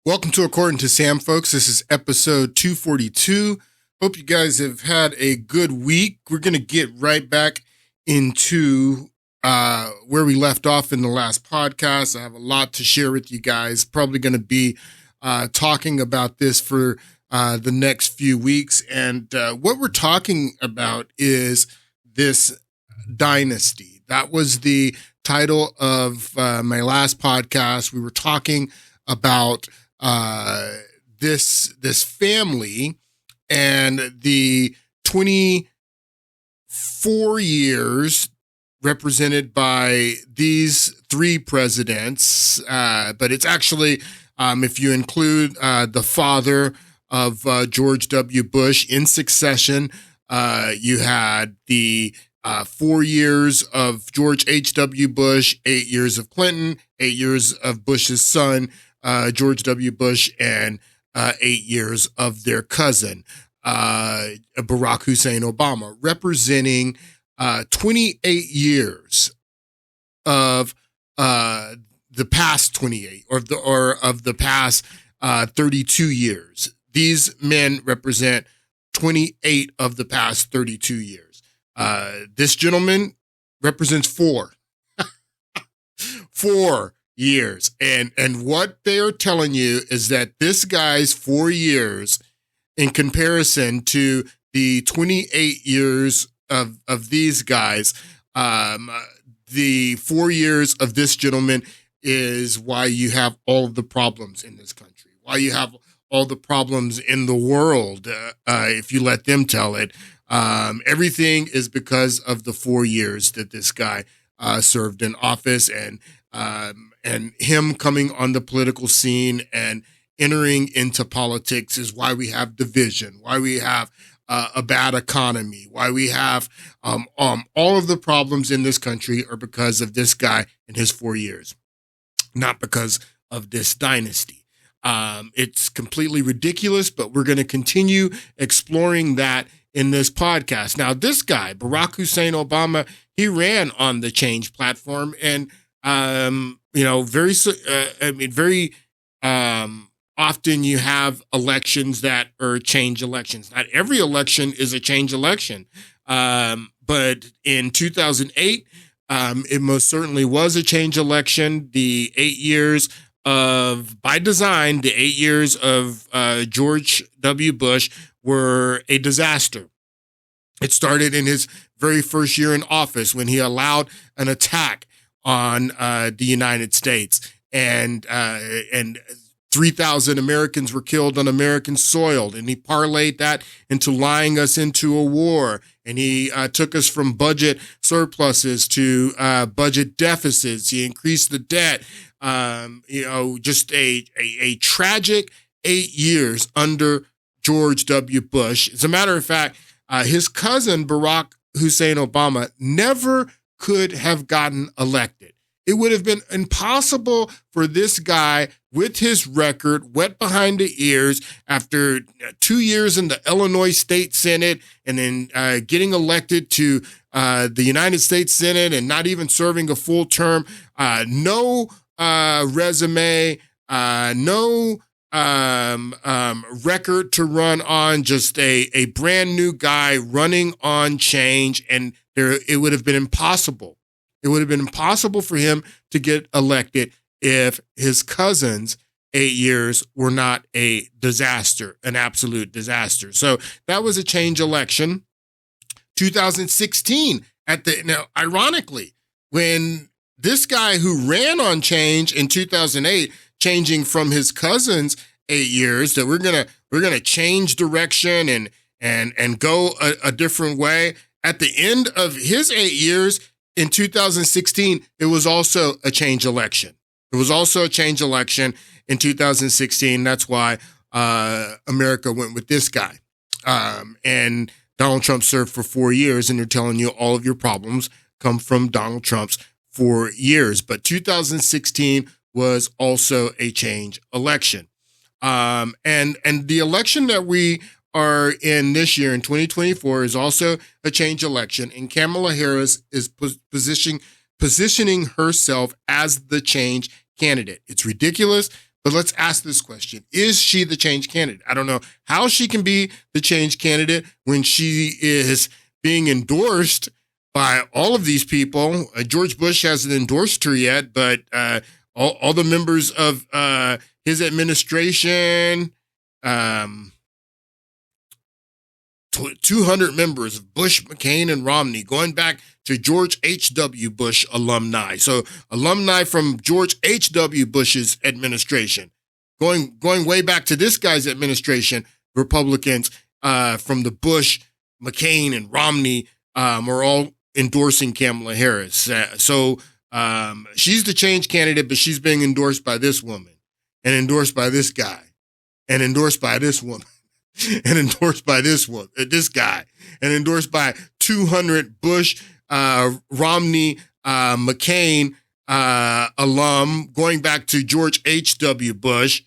Welcome to According to Sam, folks. This is episode 242. Hope you guys have had a good week. We're going to get right back into where we left off in the last podcast. I have a lot to share with you guys. Probably going to be talking about this for the next few weeks. And what we're talking about is this dynasty. That was the title of my last podcast. We were talking about this family and the 24 years represented by these three presidents. But it's actually, if you include the father of George W. Bush in succession, you had the 4 years of George H.W. Bush, 8 years of Clinton, 8 years of Bush's son, George W. Bush, and 8 years of their cousin, Barack Hussein Obama, representing 28 years of the past 28 or of the past 32 years. These men represent 28 of the past 32 years. This gentleman represents 4 years. And what they are telling you is that this guy's 4 years in comparison to the 28 years of these guys, the 4 years of this gentleman is why you have all of the problems in this country, why you have all the problems in the world, if you let them tell it. Everything is because of the 4 years that this guy served in office, and him coming on the political scene and entering into politics is why we have division, why we have a bad economy, why we have all of the problems in this country are because of this guy and his 4 years, not because of this dynasty. It's completely ridiculous, but we're going to continue exploring that in this podcast. Now, this guy, Barack Hussein Obama, he ran on the Change platform, and very often you have elections that are change elections. Not every election is a change election. But in 2008, it most certainly was a change election. The 8 years by design, the 8 years of George W. Bush were a disaster. It started in his very first year in office when he allowed an attack on the United States, and 3,000 Americans were killed on American soil, and he parlayed that into lying us into a war, and he took us from budget surpluses to budget deficits. He increased the debt. Just a tragic 8 years under George W. Bush. As a matter of fact, his cousin Barack Hussein Obama never could have gotten elected. It would have been impossible for this guy with his record wet behind the ears after 2 years in the Illinois State Senate and then getting elected to the United States Senate and not even serving a full term, no resume, no record to run on, just a brand new guy running on change, and it would have been impossible. It would have been impossible for him to get elected if his cousin's 8 years were not a disaster, an absolute disaster. So that was a change election. 2016, ironically, when this guy who ran on change in 2008, changing from his cousin's 8 years, that we're gonna change direction and go a different way. At the end of his 8 years in 2016, it was also a change election. It was also a change election in 2016. That's why America went with this guy. And Donald Trump served for 4 years, and they're telling you all of your problems come from Donald Trump's 4 years. But 2016 was also a change election. And the election that we are in this year in 2024 is also a change election, and Kamala Harris is positioning herself as the change candidate. It's ridiculous, But let's ask this question. Is she the change candidate? I don't know how she can be the change candidate when she is being endorsed by all of these people. George Bush hasn't endorsed her yet, but all the members of his administration, 200 members of Bush, McCain, and Romney, going back to George H.W. Bush alumni. So alumni from George H.W. Bush's administration, going way back to this guy's administration, Republicans from the Bush, McCain, and Romney are all endorsing Kamala Harris. So she's the change candidate, but she's being endorsed by this woman, and endorsed by this guy, and endorsed by this woman, and endorsed by this guy, and endorsed by 200 Bush, Romney, McCain alum, going back to George H.W. Bush.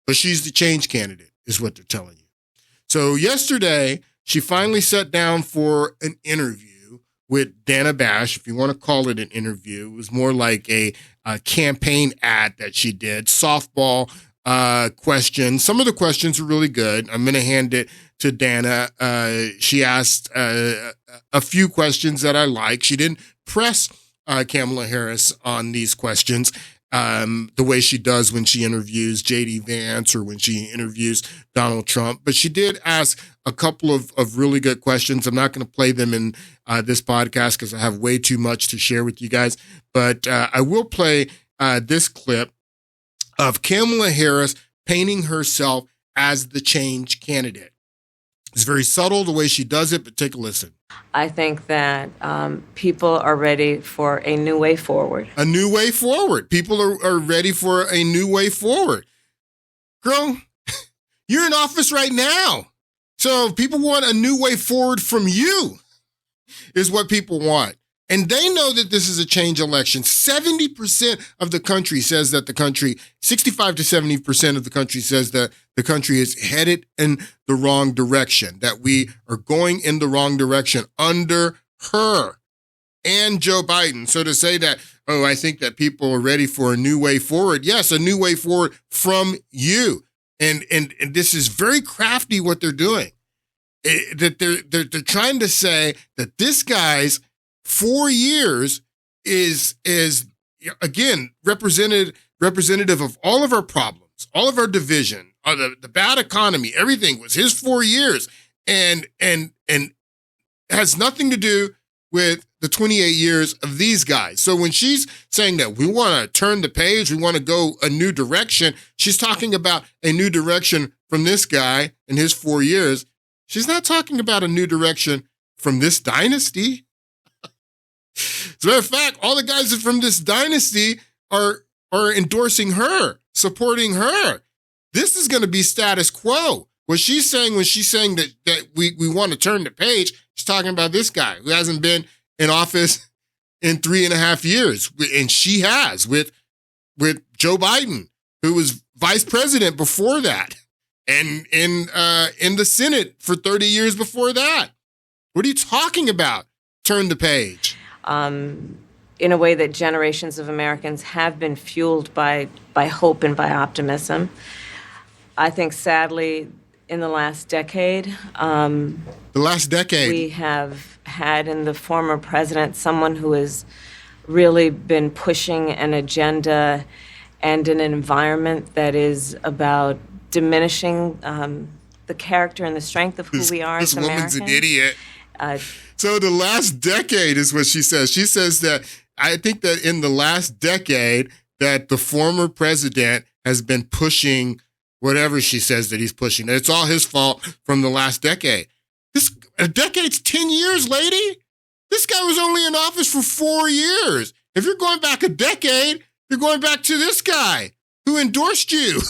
But she's the change candidate, is what they're telling you. So yesterday, she finally sat down for an interview with Dana Bash, if you want to call it an interview. It was more like a campaign ad that she did, softball questions. Some of the questions are really good. I'm going to hand it to Dana. She asked a few questions that I like. She didn't press Kamala Harris on these questions the way she does when she interviews J.D. Vance or when she interviews Donald Trump. But she did ask a couple of really good questions. I'm not going to play them in this podcast because I have way too much to share with you guys. But I will play this clip of Kamala Harris painting herself as the change candidate. It's very subtle the way she does it, but take a listen. I think that people are ready for a new way forward. A new way forward. People are ready for a new way forward. Girl, you're in office right now. So people want a new way forward from you, is what people want. And they know that this is a change election. 70% of the country says that 65 to 70% of the country says that the country is headed in the wrong direction, that we are going in the wrong direction under her and Joe Biden. So to say that, oh, I think that people are ready for a new way forward. Yes, a new way forward from you. And this is very crafty what they're doing. That they're trying to say that this guy's 4 years is again representative of all of our problems, all of our division, the bad economy, everything was his 4 years, and has nothing to do with the 28 years of these guys. So when she's saying that we want to turn the page, we want to go a new direction, she's talking about a new direction from this guy in his 4 years. She's not talking about a new direction from this dynasty. As a matter of fact, all the guys from this dynasty are endorsing her, supporting her. This is going to be status quo. What she's saying when she's saying that we want to turn the page, she's talking about this guy who hasn't been in office in 3.5 years. And she has with Joe Biden, who was vice president before that, and in the Senate for 30 years before that. What are you talking about? Turn the page. In a way that generations of Americans have been fueled by hope and by optimism. I think, sadly, in the last decade, we have had in the former president someone who has really been pushing an agenda and an environment that is about diminishing the character and the strength of who we are as Americans. This woman's an idiot. So the last decade is what she says. She says that I think that in the last decade that the former president has been pushing whatever she says that he's pushing. It's all his fault from the last decade. A decade's 10 years, lady. This guy was only in office for 4 years. If you're going back a decade, you're going back to this guy who endorsed you.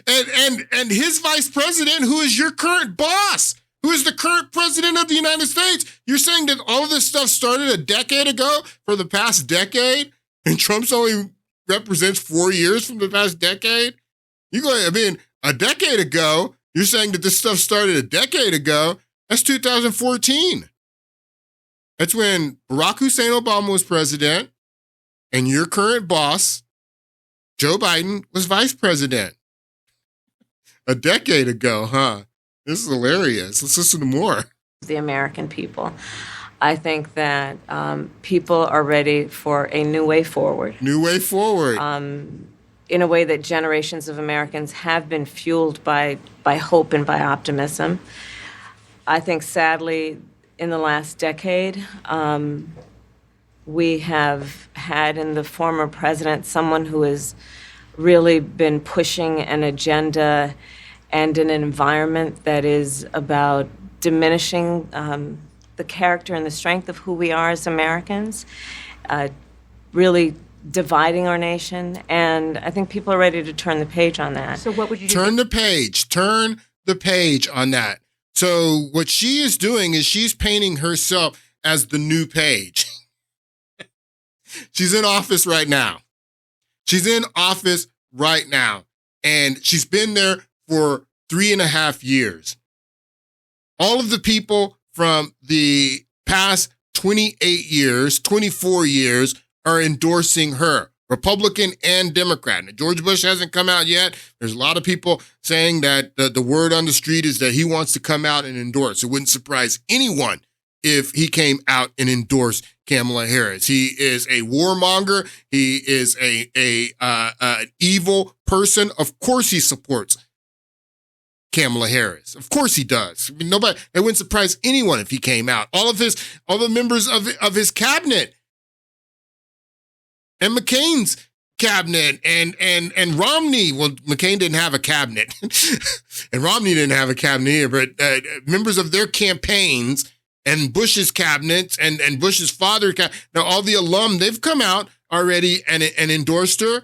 and his vice president, who is your current boss, who is the current president of the United States. You're saying that all of this stuff started a decade ago, for the past decade, and Trump's only represents 4 years from the past decade? A decade ago, you're saying that this stuff started a decade ago. That's 2014. That's when Barack Hussein Obama was president, and your current boss, Joe Biden, was vice president a decade ago, huh? This is hilarious. Let's listen to more. The American people. I think that people are ready for a new way forward. New way forward. In a way that generations of Americans have been fueled by hope and by optimism. I think, sadly, in the last decade, we have had in the former president someone who has really been pushing an agenda and an environment that is about diminishing the character and the strength of who we are as Americans, really dividing our nation, and I think people are ready to turn the page on that. So what would you do? Turn the page on that. So what she is doing is she's painting herself as the new page. She's in office right now. And she's been there for 3.5 years. All of the people from the past 28 years, 24 years are endorsing her, Republican and Democrat. Now, George Bush hasn't come out yet. There's a lot of people saying that the word on the street is that he wants to come out and endorse. It wouldn't surprise anyone if he came out and endorsed Kamala Harris. He is a warmonger. He is an evil person. Of course he supports Kamala Harris. Of course he does. I mean, it wouldn't surprise anyone if he came out. All the members of his cabinet and McCain's cabinet and Romney. Well, McCain didn't have a cabinet and Romney didn't have a cabinet either, but members of their campaigns and Bush's cabinets and Bush's father. Now, all the alum, they've come out already and endorsed her.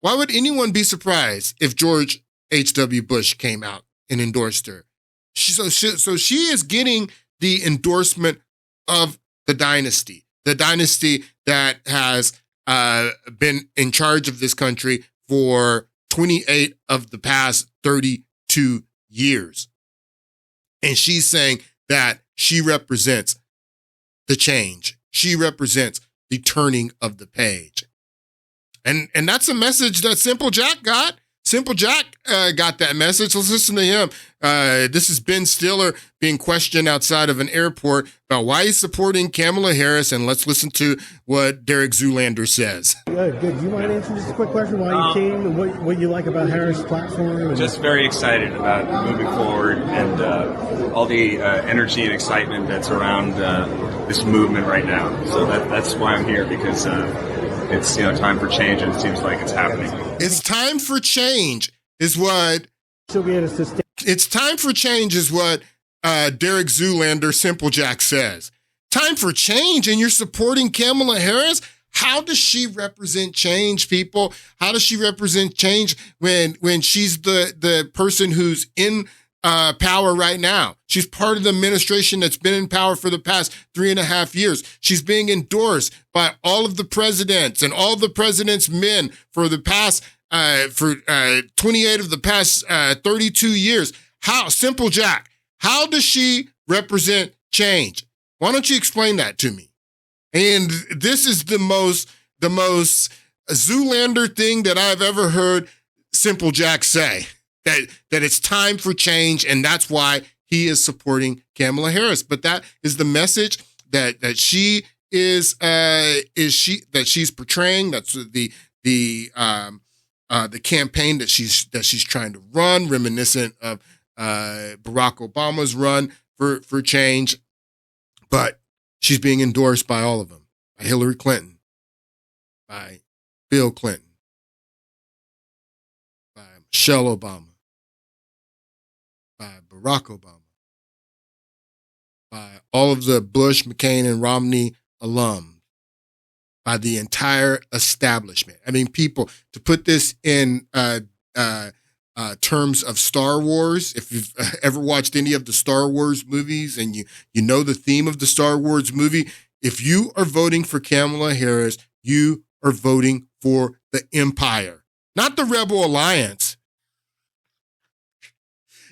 Why would anyone be surprised if George H.W. Bush came out and endorsed her? So she is getting the endorsement of the dynasty that has been in charge of this country for 28 of the past 32 years. And she's saying that she represents the change. She represents the turning of the page. And that's a message that Simple Jack got. Simple Jack got that message. Let's listen to him. This is Ben Stiller being questioned outside of an airport about why he's supporting Kamala Harris, and let's listen to what Derek Zoolander says. Good. Do you mind answering just a quick question? Why you came and what you like about Harris' platform? Just very excited about moving forward and all the energy and excitement that's around this movement right now. So that's why I'm here, because it's time for change, and it seems like it's happening. It's time for change is what. It's time for change is what Derek Zoolander, Simple Jack says. Time for change, and you're supporting Kamala Harris? How does she represent change, people? How does she represent change when she's the person who's in power right now? She's part of the administration that's been in power for the past 3.5 years. She's being endorsed by all of the presidents and all the president's men for the past 28 of the past 32 years. How, Simple Jack, how does she represent change? Why don't you explain that to me? And this is the most Zoolander thing that I've ever heard Simple Jack say. That it's time for change, and that's why he is supporting Kamala Harris. But that is the message that she is she's portraying. That's the campaign that she's trying to run, reminiscent of Barack Obama's run for change. But she's being endorsed by all of them, by Hillary Clinton, by Bill Clinton, by Michelle Obama, by Barack Obama, by all of the Bush, McCain, and Romney alums, by the entire establishment. I mean, people, to put this in terms of Star Wars, if you've ever watched any of the Star Wars movies and you know the theme of the Star Wars movie, if you are voting for Kamala Harris, you are voting for the Empire, not the Rebel Alliance.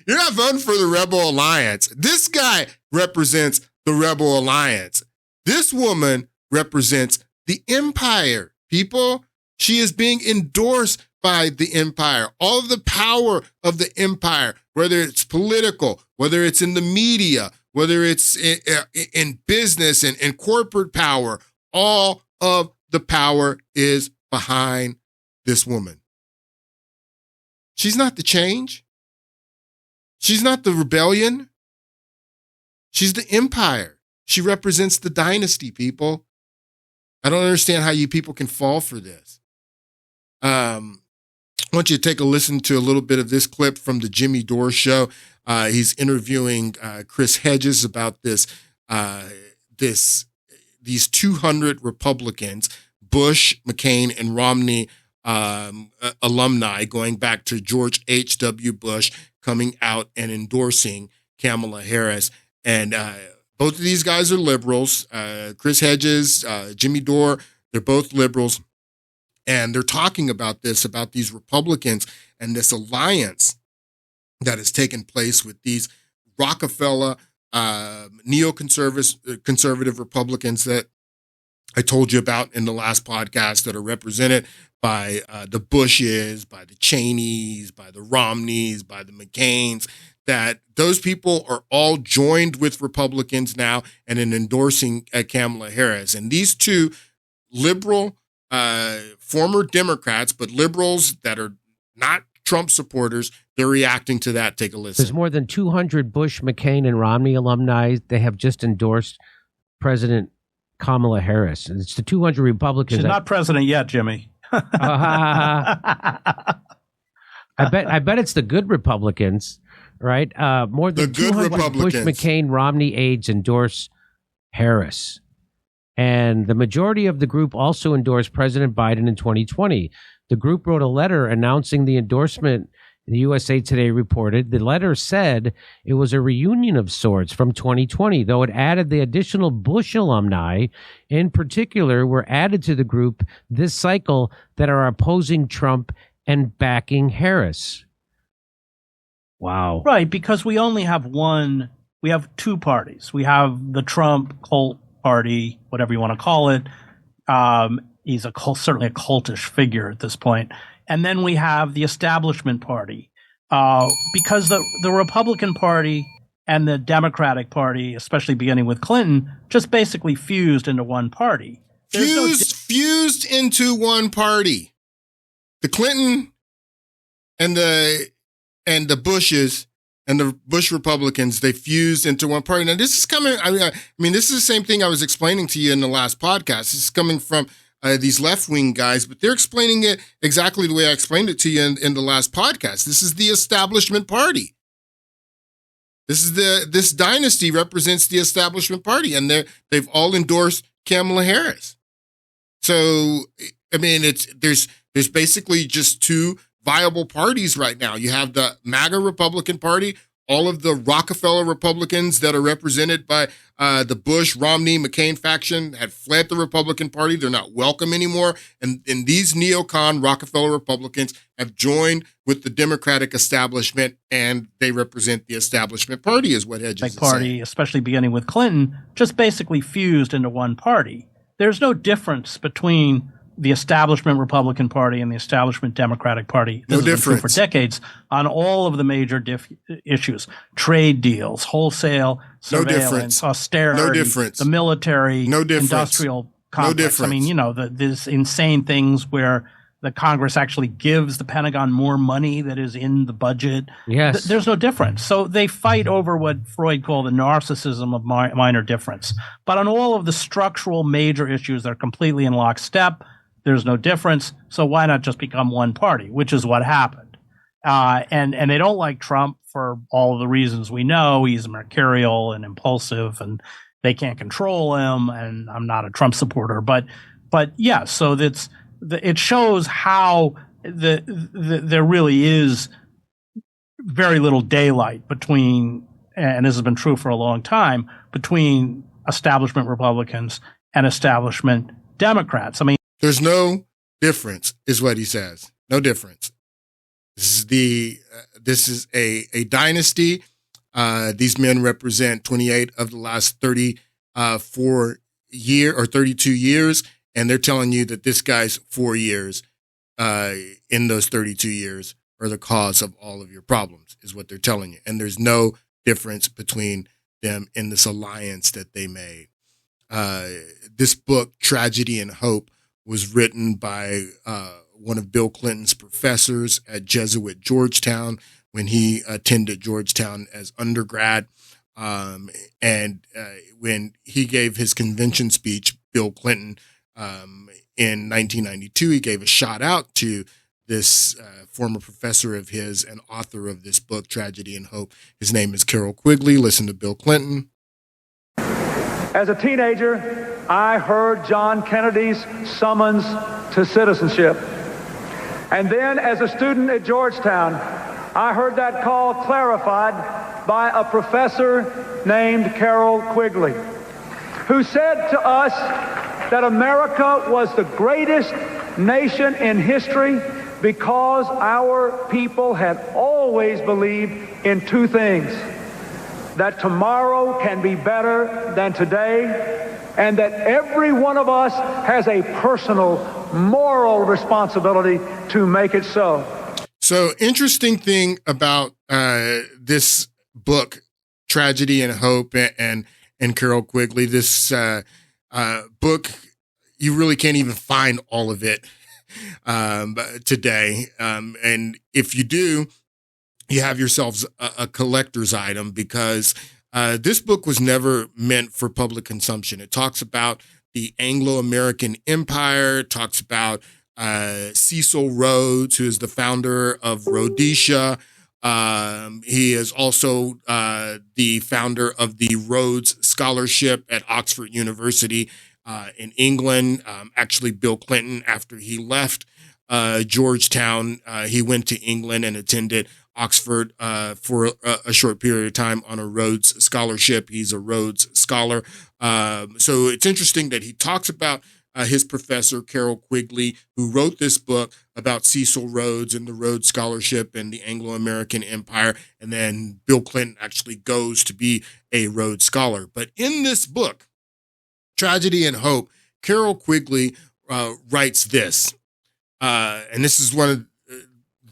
You're not voting for the Rebel Alliance. This guy represents the Rebel Alliance. This woman represents the Empire, people. She is being endorsed by the empire. All of the power of the empire, whether it's political, whether it's in the media, whether it's in business and in corporate power, all of the power is behind this woman. She's not the change. She's not the rebellion. She's the empire. She represents the dynasty, people. I don't understand how you people can fall for this. I want you to take a listen to a little bit of this clip from the Jimmy Dore show. He's interviewing Chris Hedges about these 200 Republicans, Bush, McCain, and Romney alumni, going back to George H.W. Bush coming out and endorsing Kamala Harris. And both of these guys are liberals. Chris Hedges, Jimmy Dore, they're both liberals. And they're talking about these Republicans and this alliance that has taken place with these Rockefeller, conservative Republicans that I told you about in the last podcast, that are represented by the Bushes, by the Cheneys, by the Romneys, by the McCains, that those people are all joined with Republicans now and in endorsing Kamala Harris. And these two liberal former Democrats, but liberals that are not Trump supporters, they're reacting to that. Take a listen. There's more than 200 Bush, McCain, and Romney alumni. They have just endorsed President Kamala Harris. And it's the 200 Republicans. She's not president yet, Jimmy. I bet it's the good Republicans, right? More than 200 Bush, McCain, Romney aides endorse Harris. And the majority of the group also endorsed President Biden in 2020. The group wrote a letter announcing the endorsement. The USA Today reported the letter said it was a reunion of sorts from 2020, though it added the additional Bush alumni in particular were added to the group this cycle that are opposing Trump and backing Harris. Wow. Right, because we only have we have two parties. We have the Trump cult party, whatever you want to call it. He's certainly a cultish figure at this point. And then we have the establishment party, because the Republican Party and the Democratic Party, especially beginning with Clinton, just basically fused into one party. Fused into one party. The Clinton and the Bushes and the Bush Republicans, they fused into one party. Now, this is coming, I mean, this is the same thing I was explaining to you in the last podcast. This is coming from these left-wing guys, but they're explaining it exactly the way I explained it to you in the last podcast. This is the establishment party. This dynasty represents the establishment party, and they've all endorsed Kamala Harris. So, I mean, there's basically just two viable parties right now. You have the MAGA Republican Party, all of the Rockefeller Republicans that are represented by the Bush, Romney, McCain faction have fled the Republican Party. They're not welcome anymore. And these neocon Rockefeller Republicans have joined with the Democratic establishment, and they represent the establishment party, is what Hedges is saying. Especially beginning with Clinton, just basically fused into one party. There's no difference between the establishment Republican Party and the establishment Democratic Party. This has been true for decades on all of the major issues: trade deals, wholesale surveillance, austerity, the military, industrial complex. I mean, there's insane things where the Congress actually gives the Pentagon more money that is in the budget. Yes. There's no difference. So they fight over what Freud called the narcissism of minor difference. But on all of the structural major issues, they're completely in lockstep. There's no difference. So why not just become one party, which is what happened. And they don't like Trump for all of the reasons we know. He's mercurial and impulsive, and they can't control him. And I'm not a Trump supporter, but yeah. So it shows how there really is very little daylight between, and this has been true for a long time, between establishment Republicans and establishment Democrats. I mean, there's no difference, is what he says. No difference. This is a dynasty. These men represent 28 of the last 32 years, and they're telling you that this guy's 4 years in those 32 years are the cause of all of your problems, is what they're telling you. And there's no difference between them in this alliance that they made. This book, Tragedy and Hope, was written by one of Bill Clinton's professors at Jesuit Georgetown when he attended Georgetown as undergrad. And when he gave his convention speech, Bill Clinton, in 1992, he gave a shout out to this former professor of his and author of this book, Tragedy and Hope. His name is Carroll Quigley. Listen to Bill Clinton. As a teenager, I heard John Kennedy's summons to citizenship. And then as a student at Georgetown, I heard that call clarified by a professor named Carroll Quigley, who said to us that America was the greatest nation in history because our people had always believed in two things: that tomorrow can be better than today, and that every one of us has a personal moral responsibility to make it so. So, interesting thing about this book, Tragedy and Hope, and Carroll Quigley, this book, you really can't even find all of it today. And if you do, you have yourselves a collector's item, because this book was never meant for public consumption. It talks about the Anglo-American Empire, talks about Cecil Rhodes, who is the founder of Rhodesia. He is also the founder of the Rhodes Scholarship at Oxford University in England. Actually, Bill Clinton, after he left Georgetown, he went to England and attended Oxford for a short period of time on a Rhodes Scholarship. He's a Rhodes Scholar. So it's interesting that he talks about his professor, Carroll Quigley, who wrote this book about Cecil Rhodes and the Rhodes Scholarship and the Anglo-American Empire. And then Bill Clinton actually goes to be a Rhodes Scholar. But in this book, Tragedy and Hope, Carroll Quigley writes this. And this is one of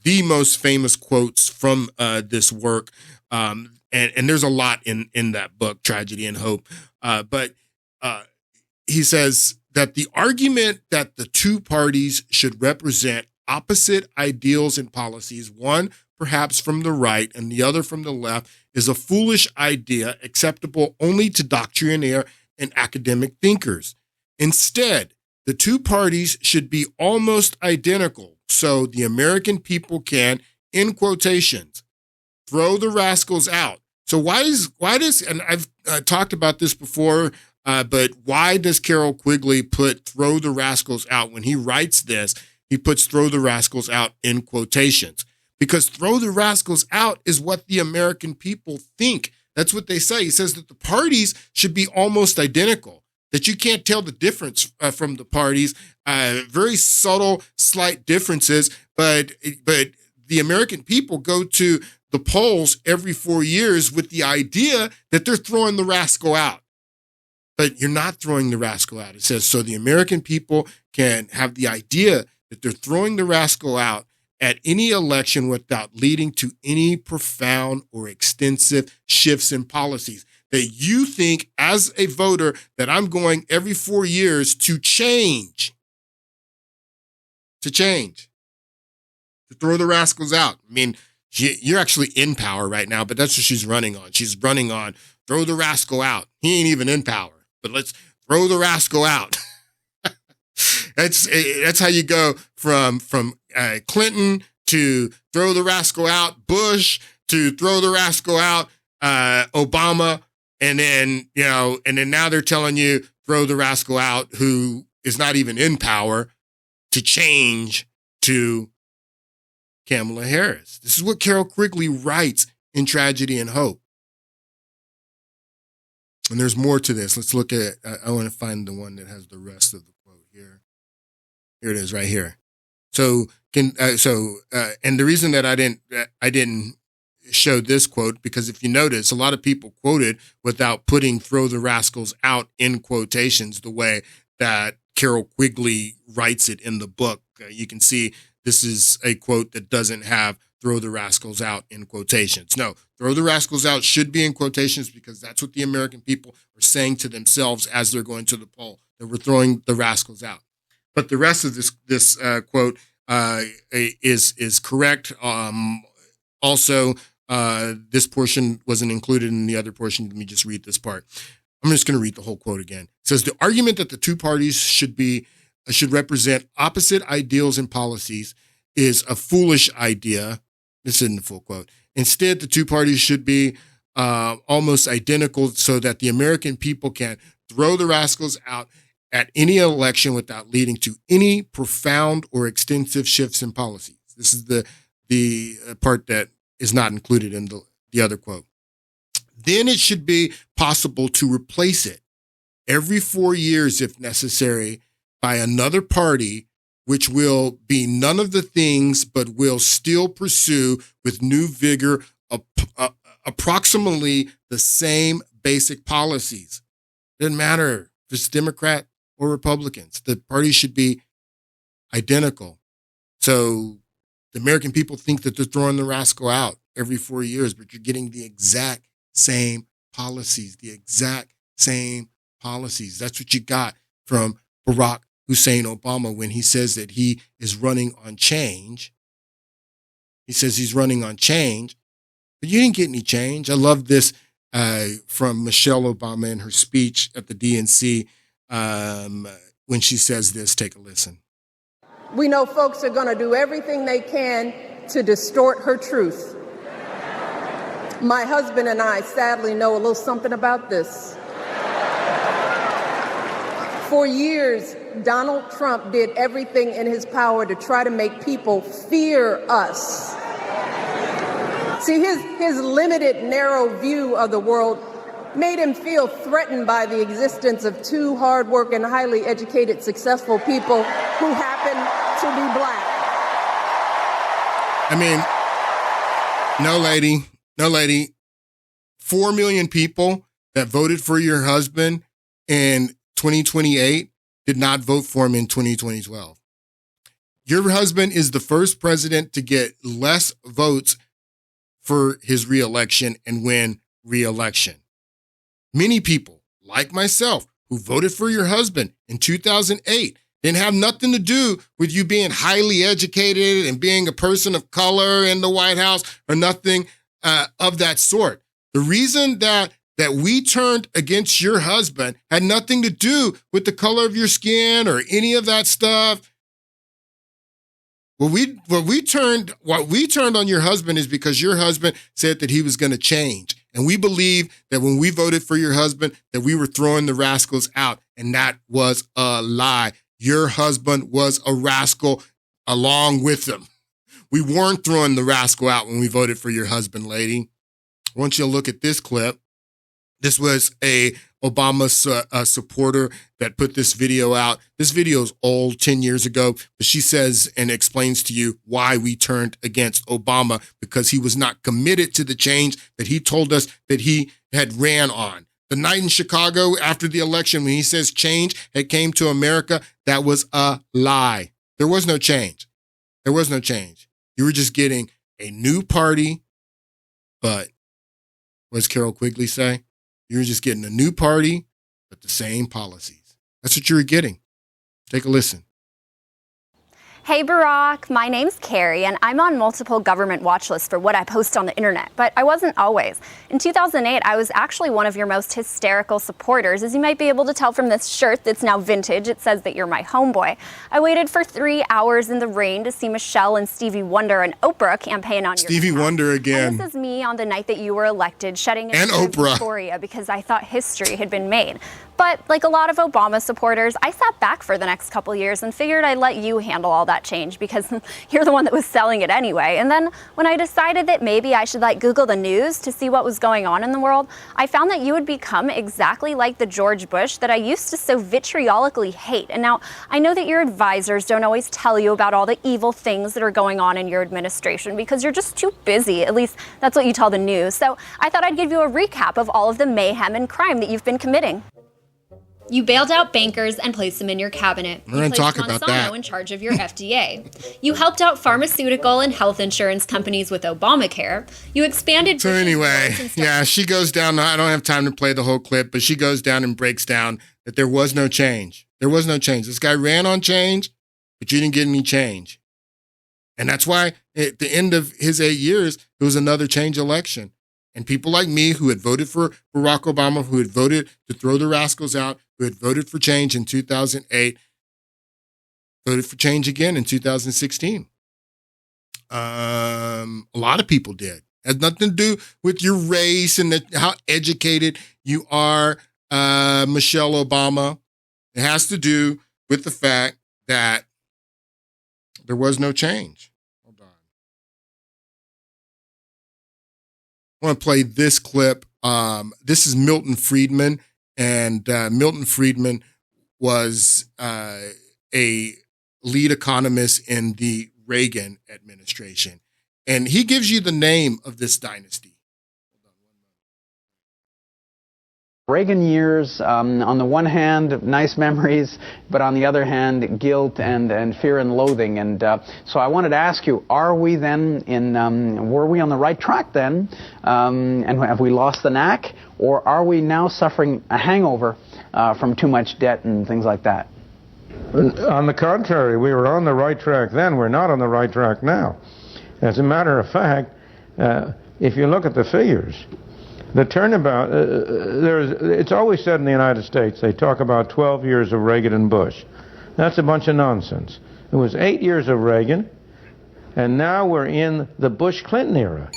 the most famous quotes from this work. And there's a lot in that book, Tragedy and Hope. But he says that the argument that the two parties should represent opposite ideals and policies, one perhaps from the right and the other from the left, is a foolish idea acceptable only to doctrinaire and academic thinkers. Instead, the two parties should be almost identical, so the American people can, in quotations, throw the rascals out. So why does, and I've talked about this before, but why does Carroll Quigley put throw the rascals out? When he writes this, he puts throw the rascals out in quotations, because throw the rascals out is what the American people think. That's what they say. He says that the parties should be almost identical, that you can't tell the difference from the parties, very subtle, slight differences. But the American people go to the polls every 4 years with the idea that they're throwing the rascal out. But you're not throwing the rascal out. It says, so the American people can have the idea that they're throwing the rascal out at any election without leading to any profound or extensive shifts in policies. That you think as a voter that I'm going every 4 years to change, to throw the rascals out. I mean, you're actually in power right now, but that's what she's running on. She's running on throw the rascal out. He ain't even in power, but let's throw the rascal out. That's how you go from Clinton to throw the rascal out, Bush to throw the rascal out, Obama, and then now they're telling you throw the rascal out who is not even in power, to change to Kamala Harris. This is what Carroll Quigley writes in Tragedy and Hope. And there's more to this. Let's look at, I want to find the one that has the rest of the quote here. Here it is right here. So and the reason that I didn't show this quote, because if you notice, a lot of people quoted without putting throw the rascals out in quotations the way that Carol Quigley writes it in the book. You can see this is a quote that doesn't have "throw the rascals out" in quotations. No, "throw the rascals out" should be in quotations because that's what the American people are saying to themselves as they're going to the poll, that we're throwing the rascals out. But the rest of this quote is correct. Also, this portion wasn't included in the other portion. Let me just read this part. I'm just going to read the whole quote again. It says, "The argument that the two parties should represent opposite ideals and policies is a foolish idea." This isn't the full quote. "Instead, the two parties should be almost identical so that the American people can throw the rascals out at any election without leading to any profound or extensive shifts in policies." This is the part that is not included in the other quote. "Then it should be possible to replace it every 4 years, if necessary, by another party which will be none of the things but will still pursue with new vigor approximately the same basic policies." Doesn't matter if it's Democrat or Republicans. The parties should be identical. So the American people think that they're throwing the rascal out every 4 years, but you're getting the exact same policies, That's what you got from Barack Hussein Obama when he says that he is running on change. He says he's running on change, but you didn't get any change. I love this from Michelle Obama in her speech at the DNC when she says this. Take a listen. "We know folks are going to do everything they can to distort her truth. My husband and I sadly know a little something about this. For years, Donald Trump did everything in his power to try to make people fear us. See, his limited, narrow view of the world made him feel threatened by the existence of two hardworking, highly educated, successful people who happen to be black." I mean, no, lady. 4 million people that voted for your husband in 2028 did not vote for him in 2012. Your husband is the first president to get less votes for his reelection and win reelection. Many people, like myself, who voted for your husband in 2008 didn't have nothing to do with you being highly educated and being a person of color in the White House or nothing of that sort. The reason that we turned against your husband had nothing to do with the color of your skin or any of that stuff. What we turned on your husband is because your husband said that he was going to change. And we believe that when we voted for your husband, that we were throwing the rascals out. And that was a lie. Your husband was a rascal along with them. We weren't throwing the rascal out when we voted for your husband, lady. I want you to look at this clip. This was a Obama supporter that put this video out. This video is old, 10 years ago, but she says and explains to you why we turned against Obama, because he was not committed to the change that he told us that he had ran on. The night in Chicago after the election when he says change had came to America, that was a lie. There was no change. There was no change. You were just getting a new party, but what does Carol Quigley say? You were just getting a new party, but the same policies. That's what you were getting. Take a listen. Hey Barack, my name's Carrie, and I'm on multiple government watch lists for what I post on the internet, but I wasn't always. In 2008, I was actually one of your most hysterical supporters, as you might be able to tell from this shirt that's now vintage. It says that you're my homeboy. I waited for 3 hours in the rain to see Michelle and Stevie Wonder and Oprah campaign on your Stevie behalf. Wonder again. And this is me on the night that you were elected, shedding a tear of euphoria because I thought history had been made. But like a lot of Obama supporters, I sat back for the next couple years and figured I'd let you handle all that change because you're the one that was selling it anyway. And then when I decided that maybe I should Google the news to see what was going on in the world, I found that you would become exactly like the George Bush that I used to so vitriolically hate. And now I know that your advisors don't always tell you about all the evil things that are going on in your administration because you're just too busy. At least that's what you tell the news. So I thought I'd give you a recap of all of the mayhem and crime that you've been committing. You bailed out bankers and placed them in your cabinet. We're going to talk about that. In charge of your FDA. You helped out pharmaceutical and health insurance companies with Obamacare. You expanded. So anyway, yeah, she goes down. I don't have time to play the whole clip, but she goes down and breaks down that there was no change. There was no change. This guy ran on change, but you didn't get any change. And that's why at the end of his 8 years, it was another change election. And people like me who had voted for Barack Obama, who had voted to throw the rascals out, who had voted for change in 2008, voted for change again in 2016. A lot of people did. It has nothing to do with your race and how educated you are, Michelle Obama. It has to do with the fact that there was no change. Hold on. I want to play this clip. This is Milton Friedman. And Milton Friedman was a lead economist in the Reagan administration. And he gives you the name of this dynasty. Reagan years, on the one hand, nice memories, but on the other hand, guilt and fear and loathing. And so I wanted to ask you, are we then were we on the right track then? And have we lost the knack? Or are we now suffering a hangover from too much debt and things like that? On the contrary, we were on the right track then. We're not on the right track now. As a matter of fact, if you look at the figures, the turnabout, it's always said in the United States, they talk about 12 years of Reagan and Bush. That's a bunch of nonsense. It was 8 years of Reagan, and now we're in the Bush-Clinton era,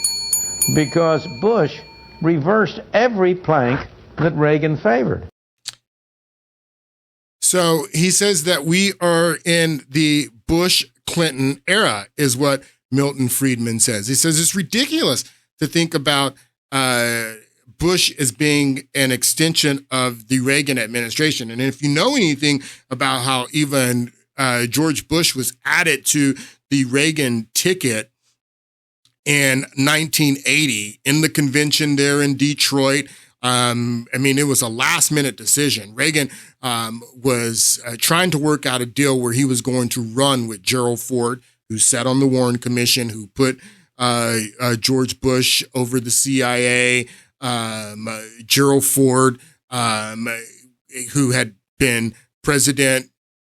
because Bush reversed every plank that Reagan favored. So he says that we are in the Bush-Clinton era, is what Milton Friedman says. He says it's ridiculous to think about Bush as being an extension of the Reagan administration. And if you know anything about how even George Bush was added to the Reagan ticket in 1980 in the convention there in Detroit, I mean, it was a last-minute decision. Reagan was trying to work out a deal where he was going to run with Gerald Ford, who sat on the Warren Commission, who put George Bush over the CIA, Gerald Ford, who had been president.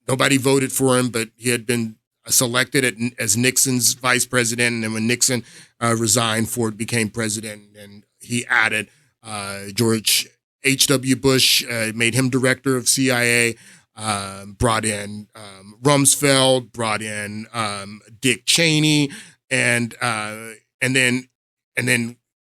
Nobody voted for him, but he had been selected as Nixon's vice president. And then when Nixon resigned, Ford became president, and he added George H.W. Bush, made him director of CIA, brought in Rumsfeld, brought in Dick Cheney, and then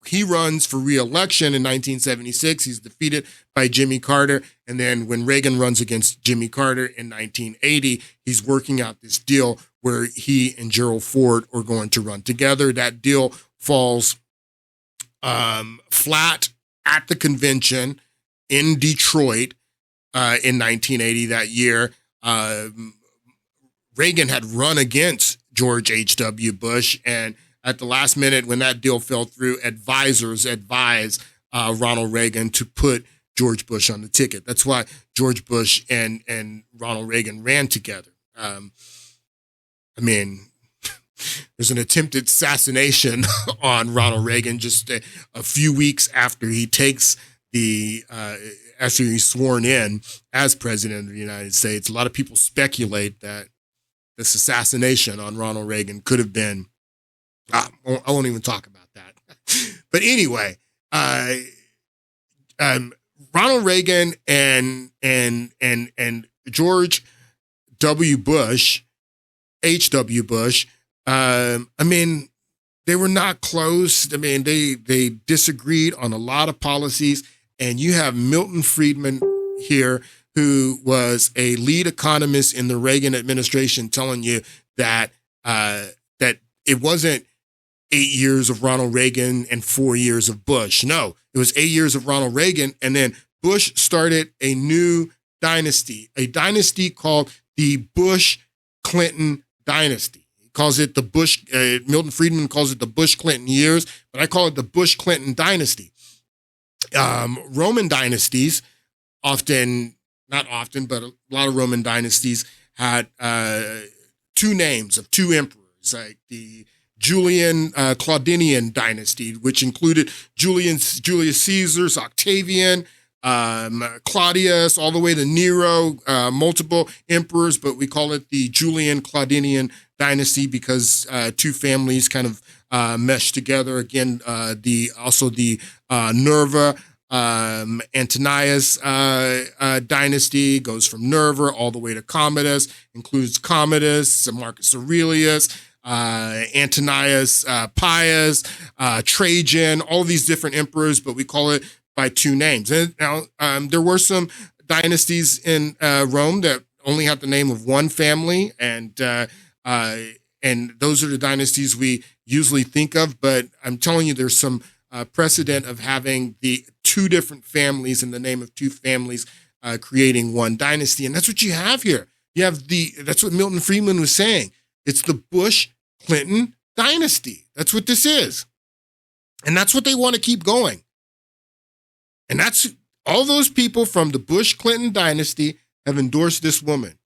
he runs for re-election in 1976. He's defeated by Jimmy Carter. And then when Reagan runs against Jimmy Carter in 1980, he's working out this deal where he and Gerald Ford are going to run together. That deal falls flat at the convention in Detroit in 1980 that year. Reagan had run against George H.W. Bush, and at the last minute, when that deal fell through, advisors advised Ronald Reagan to put George Bush on the ticket. That's why George Bush and Ronald Reagan ran together. I mean, there's an attempted assassination on Ronald Reagan just a few weeks after he takes after he's sworn in as president of the United States. A lot of people speculate that this assassination on Ronald Reagan could have been, I won't even talk about that. But anyway, Ronald Reagan and George W. Bush, H.W. Bush, I mean, they were not close. I mean, they disagreed on a lot of policies. And you have Milton Friedman here, who was a lead economist in the Reagan administration, telling you that that it wasn't 8 years of Ronald Reagan and 4 years of Bush. No, it was 8 years of Ronald Reagan, and then Bush started a new dynasty, a dynasty called the Bush-Clinton dynasty. He calls it the Bush, Milton Friedman calls it the Bush-Clinton years, but I call it the Bush-Clinton dynasty. Roman dynasties often not often, but a lot of Roman dynasties had two names of two emperors, like the Julian Claudinian dynasty, which included Julius Caesar's, Octavian, Claudius, all the way to Nero, multiple emperors, but we call it the Julian Claudinian dynasty because two families kind of meshed together. Again, the Nerva Antonius dynasty goes from Nerva all the way to Commodus, includes Commodus, Marcus Aurelius, Antonius Pius, Trajan, all these different emperors, but we call it by two names. And now there were some dynasties in Rome that only have the name of one family, and those are the dynasties we usually think of. But I'm telling you, there's some precedent of having the two different families in the name of two families creating one dynasty, and that's what you have here. You have that's what Milton Friedman was saying. It's the Bush-Clinton dynasty. That's what this is, and that's what they want to keep going. And that's all those people from the Bush-Clinton dynasty have endorsed this woman.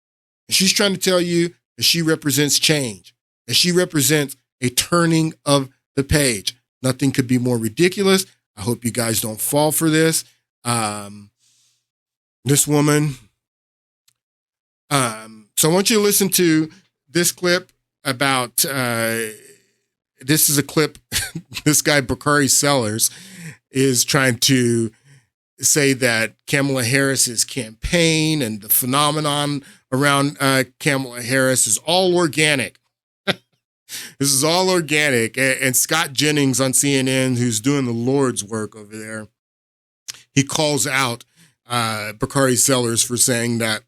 And she's trying to tell you that she represents change, that she represents a turning of the page. Nothing could be more ridiculous. I hope you guys don't fall for this. This woman. So I want you to listen to this clip about, this is a clip, this guy, Bakari Sellers, is trying to say that Kamala Harris's campaign and the phenomenon around Kamala Harris is all organic. This is all organic. And Scott Jennings on CNN, who's doing the Lord's work over there, he calls out Bakari Sellers for saying that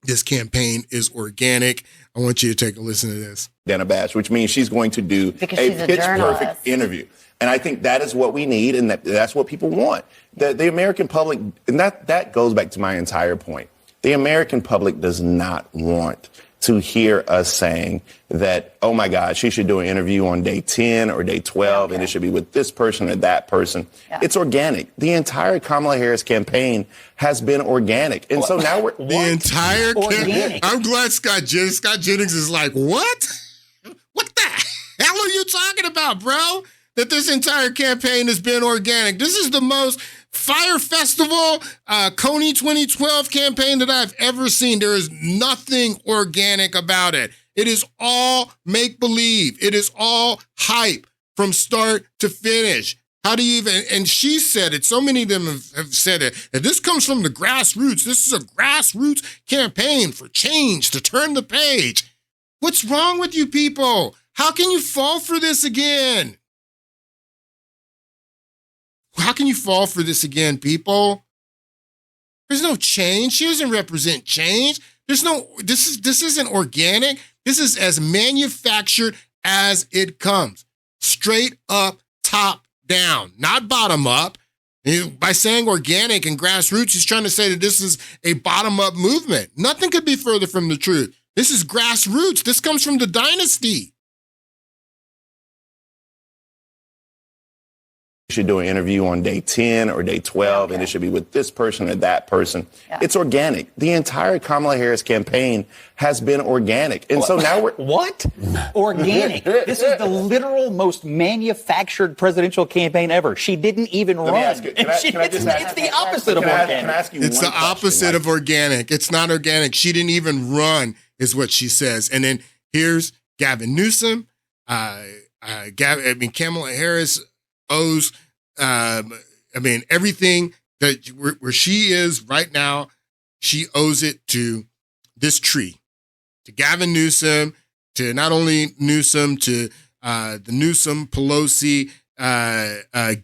this campaign is organic. I want you to take a listen to this. Dana Bash, which means she's going to do a pitch-perfect interview. And I think that is what we need, and that's what people want. The American public, and that goes back to my entire point. The American public does not want to hear us saying that, oh my God, she should do an interview on day 10 or day 12, and it should be with this person or that person. Yeah. It's organic. The entire Kamala Harris campaign has been organic. And so now we're... The entire campaign? I'm glad Scott Jennings is like, what? What the hell are you talking about, bro? That this entire campaign has been organic. This is the most Fire Festival, Coney 2012 campaign that I've ever seen. There is nothing organic about it. It is all make-believe. It is all hype from start to finish. How do you even, and she said it, so many of them have said it, that this comes from the grassroots. This is a grassroots campaign for change, to turn the page. What's wrong with you people? How can you fall for this again? How can you fall for this again, people? There's no change. She doesn't represent change. This isn't organic. This is as manufactured as it comes. Straight up, top down, not bottom up. By saying organic and grassroots, he's trying to say that this is a bottom up movement. Nothing could be further from the truth. This is grassroots. This comes from the dynasty. You should do an interview on day 10 or day 12, and it should be with this person or that person. Yeah. It's organic. The entire Kamala Harris campaign has been organic. And so now we're... What? Organic. This is the literal most manufactured presidential campaign ever. She didn't even run. It's the opposite of organic. Can I ask you It's the opposite of organic. It's not organic. She didn't even run, is what she says. And then here's Gavin Newsom. Kamala Harris owes, everything that where she is right now, she owes it to this tree, to Gavin Newsom, to not only Newsom, to the Newsom Pelosi,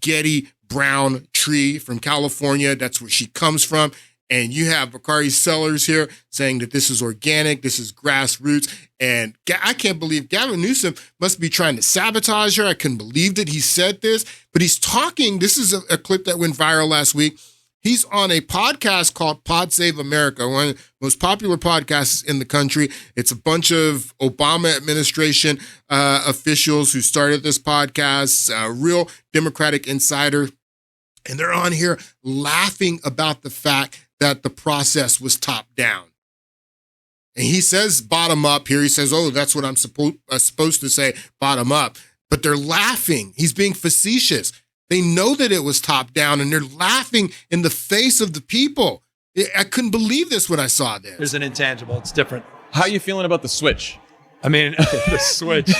Getty Brown tree from California. That's where she comes from. And you have Bakari Sellers here saying that this is organic, this is grassroots. And I can't believe Gavin Newsom must be trying to sabotage her. I couldn't believe that he said this. But he's talking, this is a clip that went viral last week. He's on a podcast called Pod Save America, one of the most popular podcasts in the country. It's a bunch of Obama administration officials who started this podcast, a real Democratic insider. And they're on here laughing about the fact that the process was top down. And he says bottom up here. He says, oh, that's what I'm supposed to say, bottom up. But they're laughing. He's being facetious. They know that it was top down, and they're laughing in the face of the people. I couldn't believe this when I saw this. There's an intangible. It's different. How are you feeling about the switch? I mean, the switch.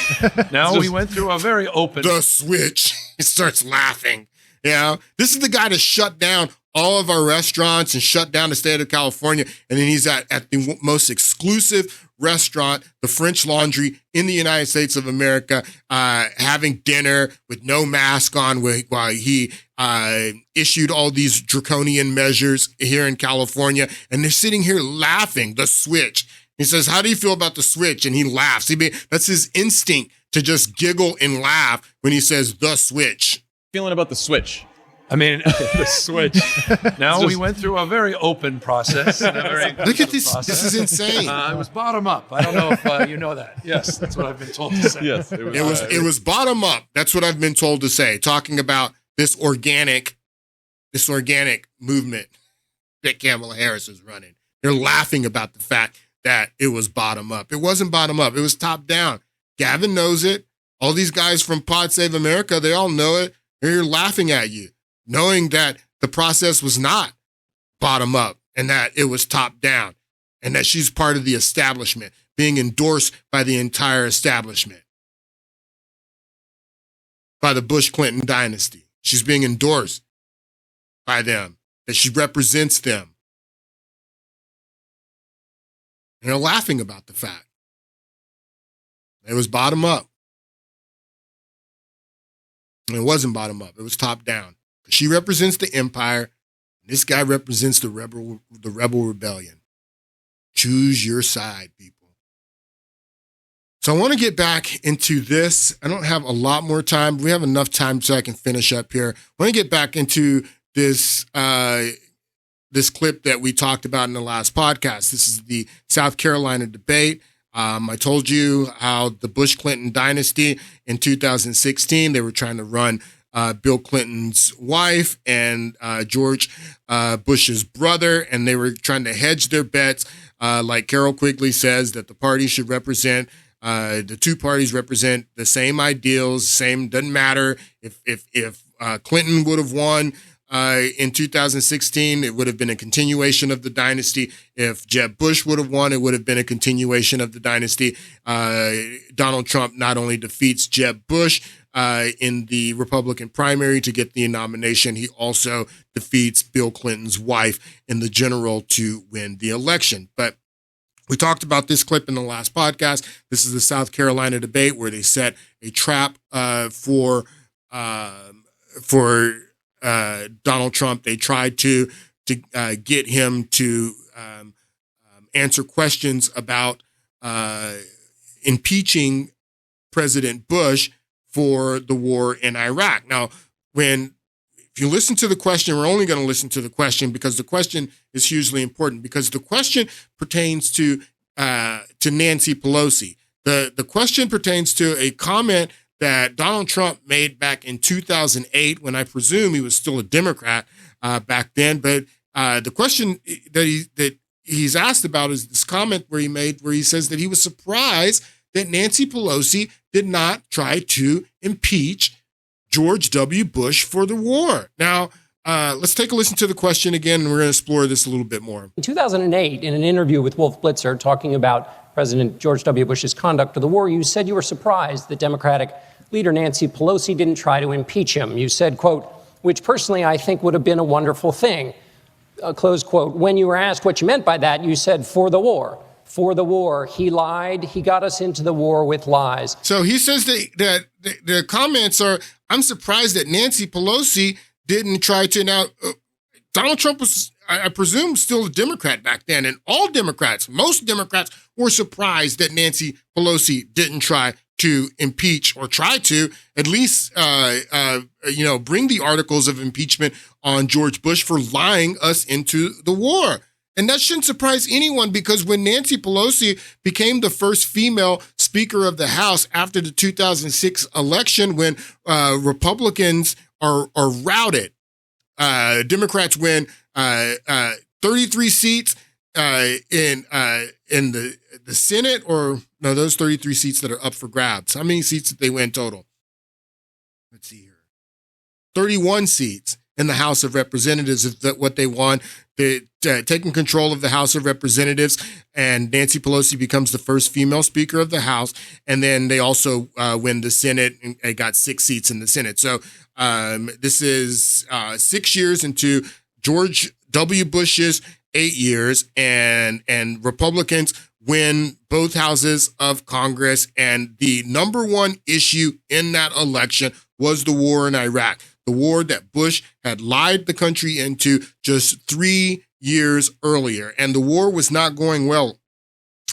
Now we went through a very open... The switch. He starts laughing. You know, this is the guy that shut down all of our restaurants and shut down the state of California. And then he's at the most exclusive restaurant, the French Laundry in the United States of America, having dinner with no mask on while he issued all these draconian measures here in California. And they're sitting here laughing, the switch. He says, how do you feel about the switch? And he laughs. That's his instinct to just giggle and laugh when he says the switch. Feeling about the switch? I mean, the switch. Now we went through a very open process. Look at this. Process. This is insane. It was bottom up. I don't know if you know that. Yes, that's what I've been told to say. Yes, it was bottom up. That's what I've been told to say. Talking about this organic movement that Kamala Harris is running. They're laughing about the fact that it was bottom up. It wasn't bottom up. It was top down. Gavin knows it. All these guys from Pod Save America, they all know it. They're laughing at you, knowing that the process was not bottom up and that it was top down and that she's part of the establishment, being endorsed by the entire establishment, by the Bush-Clinton dynasty. She's being endorsed by them, that she represents them. And they're laughing about the fact it was bottom up. And it wasn't bottom up. It was top down. She represents the empire. This guy represents the rebel rebellion. Choose your side, people. So I want to get back into this. I don't have a lot more time. We have enough time so I can finish up here. I want to get back into this this clip that we talked about in the last podcast. This is the South Carolina debate. I told you how the Bush-Clinton dynasty in 2016, they were trying to run Bill Clinton's wife and George Bush's brother, and they were trying to hedge their bets. Like Carol Quigley says, that the party should represent, the two parties represent the same ideals, doesn't matter if Clinton would have won in 2016, it would have been a continuation of the dynasty. If Jeb Bush would have won, it would have been a continuation of the dynasty. Donald Trump not only defeats Jeb Bush in the Republican primary to get the nomination, he also defeats Bill Clinton's wife in the general to win the election. But we talked about this clip in the last podcast. This is the South Carolina debate where they set a trap for Donald Trump. They tried to get him to answer questions about impeaching President Bush for the war in Iraq. Now, if you listen to the question, we're only going to listen to the question because the question is hugely important, because the question pertains to Nancy Pelosi. The question pertains to a comment that Donald Trump made back in 2008, when I presume he was still a Democrat back then. But the question that he's asked about is this comment where he says that he was surprised that Nancy Pelosi did not try to impeach George W. Bush for the war. Now, let's take a listen to the question again, and we're going to explore this a little bit more. In 2008, in an interview with Wolf Blitzer talking about President George W. Bush's conduct of the war, you said you were surprised that Democratic leader Nancy Pelosi didn't try to impeach him. You said, quote, which personally I think would have been a wonderful thing, close quote. When you were asked what you meant by that, you said, for the war. For the war. He lied. He got us into the war with lies. So he says that the comments are, I'm surprised that Nancy Pelosi didn't try to. Now, Donald Trump was, I presume, still a Democrat back then. And most Democrats were surprised that Nancy Pelosi didn't try to impeach or try to at least, bring the articles of impeachment on George Bush for lying us into the war. And that shouldn't surprise anyone, because when Nancy Pelosi became the first female Speaker of the House after the 2006 election, when Republicans are routed, Democrats win 33 seats in the Senate, or no, those 33 seats that are up for grabs. How many seats did they win total? Let's see here. 31 seats in the House of Representatives is what they won. They're taking control of the House of Representatives, and Nancy Pelosi becomes the first female Speaker of the House. And then they also win the Senate, and they got 6 seats in the Senate. So this is 6 years into George W. Bush's 8 years, and Republicans win both houses of Congress. And the number one issue in that election was the war in Iraq. The war that Bush had lied the country into just 3 years earlier. And the war was not going well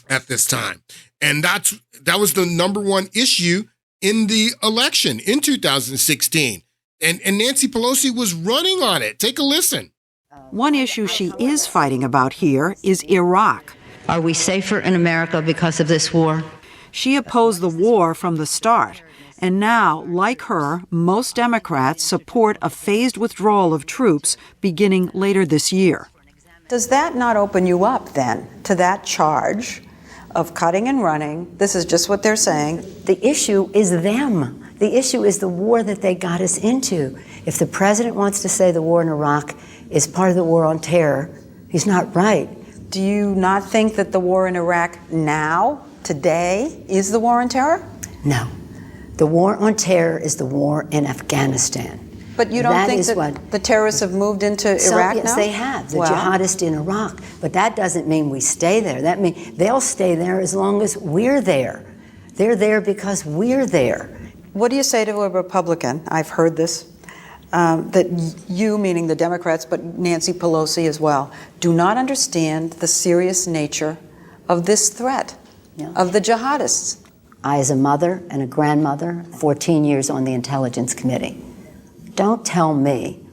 at this time. And that was the number one issue in the election in 2016. And Nancy Pelosi was running on it. Take a listen. One issue she is fighting about here is Iraq. Are we safer in America because of this war? She opposed the war from the start. And now, like her, most Democrats support a phased withdrawal of troops beginning later this year. Does that not open you up, then, to that charge of cutting and running? This is just what they're saying. The issue is them. The issue is the war that they got us into. If the president wants to say the war in Iraq is part of the war on terror, he's not right. Do you not think that the war in Iraq now, today, is the war on terror? No. The war on terror is the war in Afghanistan. But you don't think that the terrorists have moved into Iraq now? Yes, they have. The jihadists in Iraq. But that doesn't mean we stay there. That means they'll stay there as long as we're there. They're there because we're there. What do you say to a Republican? I've heard this, that you, meaning the Democrats, but Nancy Pelosi as well, do not understand the serious nature of this threat, of the jihadists. I, as a mother and a grandmother, 14 years on the Intelligence Committee, don't tell me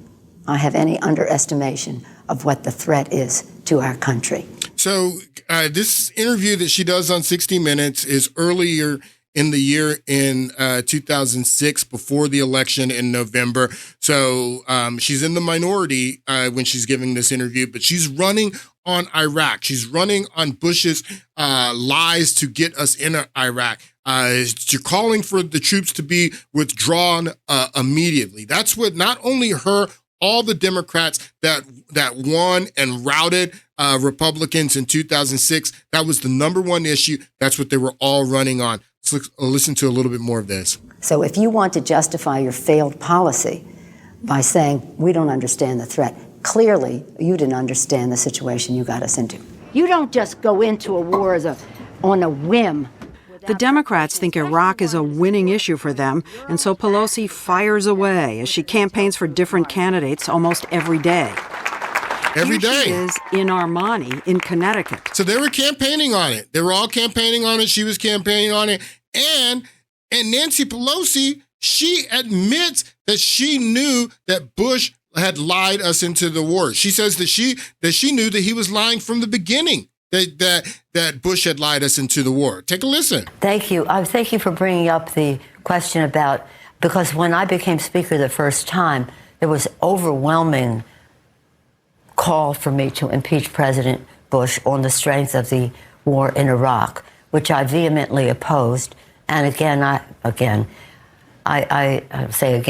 I have any underestimation of what the threat is to our country. So this interview that she does on 60 Minutes is earlier in the year in 2006, before the election in November. So she's in the minority when she's giving this interview, but she's running on Iraq. She's running on Bush's lies to get us in Iraq. You're calling for the troops to be withdrawn immediately. That's what not only her, all the Democrats that won and routed Republicans in 2006, that was the number one issue. That's what they were all running on. Let's listen to a little bit more of this. So if you want to justify your failed policy by saying we don't understand the threat, clearly you didn't understand the situation you got us into. You don't just go into a war on a whim. The Democrats think Iraq is a winning issue for them, and so Pelosi fires away as she campaigns for different candidates almost every day. Every day. She is in Armani, in Connecticut. So they were campaigning on it. They were all campaigning on it. She was campaigning on it. And Nancy Pelosi, she admits that she knew that Bush had lied us into the war. She says that she knew that he was lying from the beginning. That Bush had lied us into the war. Take a listen. Thank you. Thank you for bringing up the question about, because when I became Speaker the first time, there was overwhelming call for me to impeach President Bush on the strength of the war in Iraq, which I vehemently opposed. And again, I said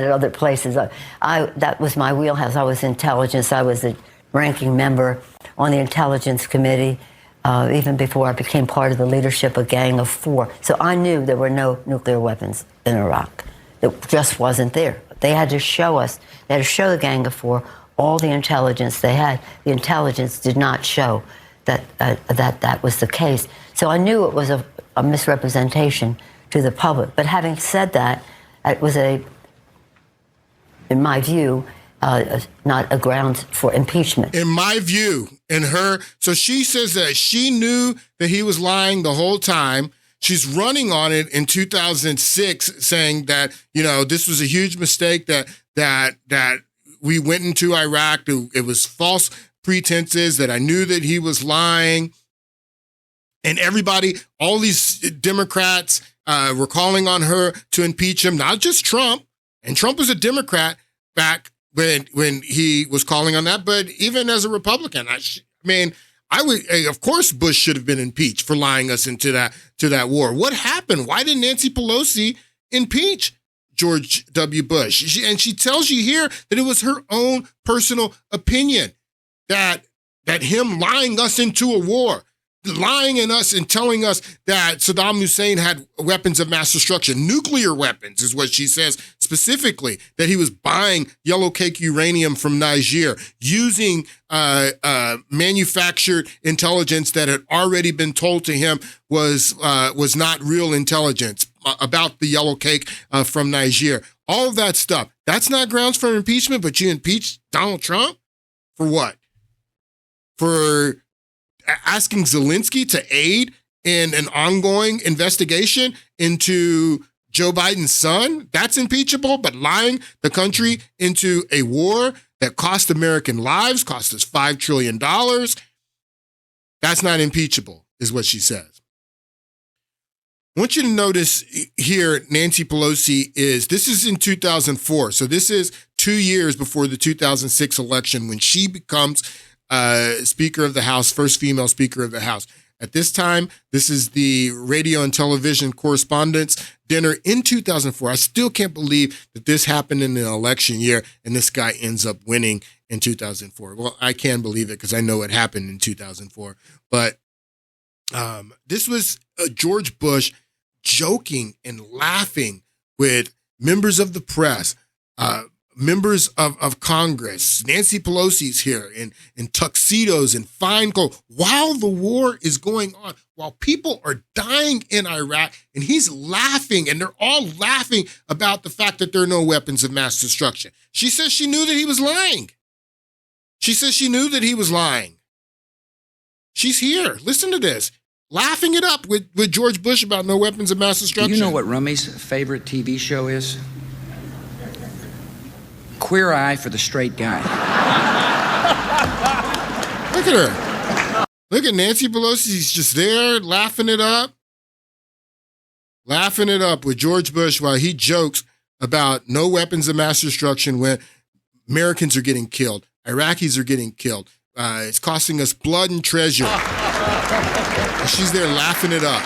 it other places. That was my wheelhouse. I was intelligence. I was the ranking member on the Intelligence Committee, even before I became part of the leadership of Gang of Four. So I knew there were no nuclear weapons in Iraq. It just wasn't there. They had to show us, they had to show the Gang of Four all the intelligence they had. The intelligence did not show that that was the case. So I knew it was a misrepresentation to the public. But having said that, it was in my view, not a grounds for impeachment. In my view, so she says that she knew that he was lying the whole time. She's running on it in 2006, saying that, this was a huge mistake, that we went into Iraq. It was false pretenses, that I knew that he was lying. And everybody, all these Democrats were calling on her to impeach him, not just Trump. And Trump was a Democrat back when he was calling on that. But even as a Republican, of course, Bush should have been impeached for lying us into that war. What happened? Why did Nancy Pelosi impeach George W. Bush? She tells you here that it was her own personal opinion that him lying us into a war, lying in us and telling us that Saddam Hussein had weapons of mass destruction, nuclear weapons is what she says specifically, that he was buying yellow cake uranium from Niger, using manufactured intelligence that had already been told to him was not real intelligence about the yellow cake from Niger. All of that stuff. That's not grounds for impeachment, but you impeach Donald Trump? For what? For asking Zelensky to aid in an ongoing investigation into Joe Biden's son? That's impeachable, but lying the country into a war that cost American lives, cost us $5 trillion, that's not impeachable, is what she says. I want you to notice here, Nancy Pelosi this is in 2004, so this is 2 years before the 2006 election when she becomes Speaker of the House, first female Speaker of the House. At this time, this is the Radio and Television Correspondents' Dinner in 2004. I still can't believe that this happened in an election year and this guy ends up winning in 2004. Well, I can believe it because I know it happened in 2004. But this was George Bush joking and laughing with members of the press, members of Congress. Nancy Pelosi's here in tuxedos and fine clothes while the war is going on, while people are dying in Iraq, and he's laughing, and they're all laughing about the fact that there are no weapons of mass destruction. She says she knew that he was lying. She says she knew that he was lying. She's here. Listen to this. Laughing it up with George Bush about no weapons of mass destruction. Do you know what Rummy's favorite TV show is? Queer Eye for the Straight Guy. Look at her. Look at Nancy Pelosi. She's just there laughing it up with George Bush while he jokes about no weapons of mass destruction when Americans are getting killed. Iraqis are getting killed. It's costing us blood and treasure. And she's there laughing it up.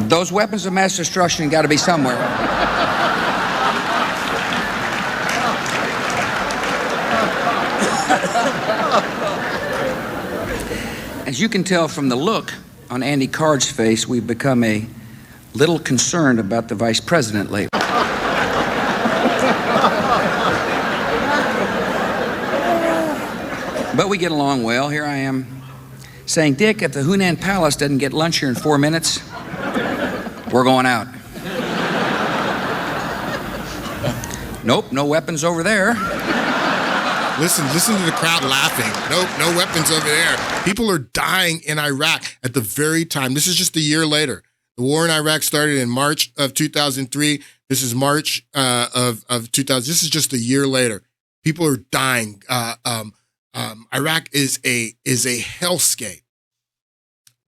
Those weapons of mass destruction got to be somewhere. As you can tell from the look on Andy Card's face, we've become a little concerned about the vice president lately. But we get along well. Here I am saying, Dick, if the Hunan Palace doesn't get lunch here in 4 minutes, we're going out. Nope, no weapons over there. Listen to the crowd laughing. Nope, no weapons over there. People are dying in Iraq at the very time. This is just a year later. The war in Iraq started in March of 2003. This is March of 2000. This is just a year later. People are dying. Iraq is a hellscape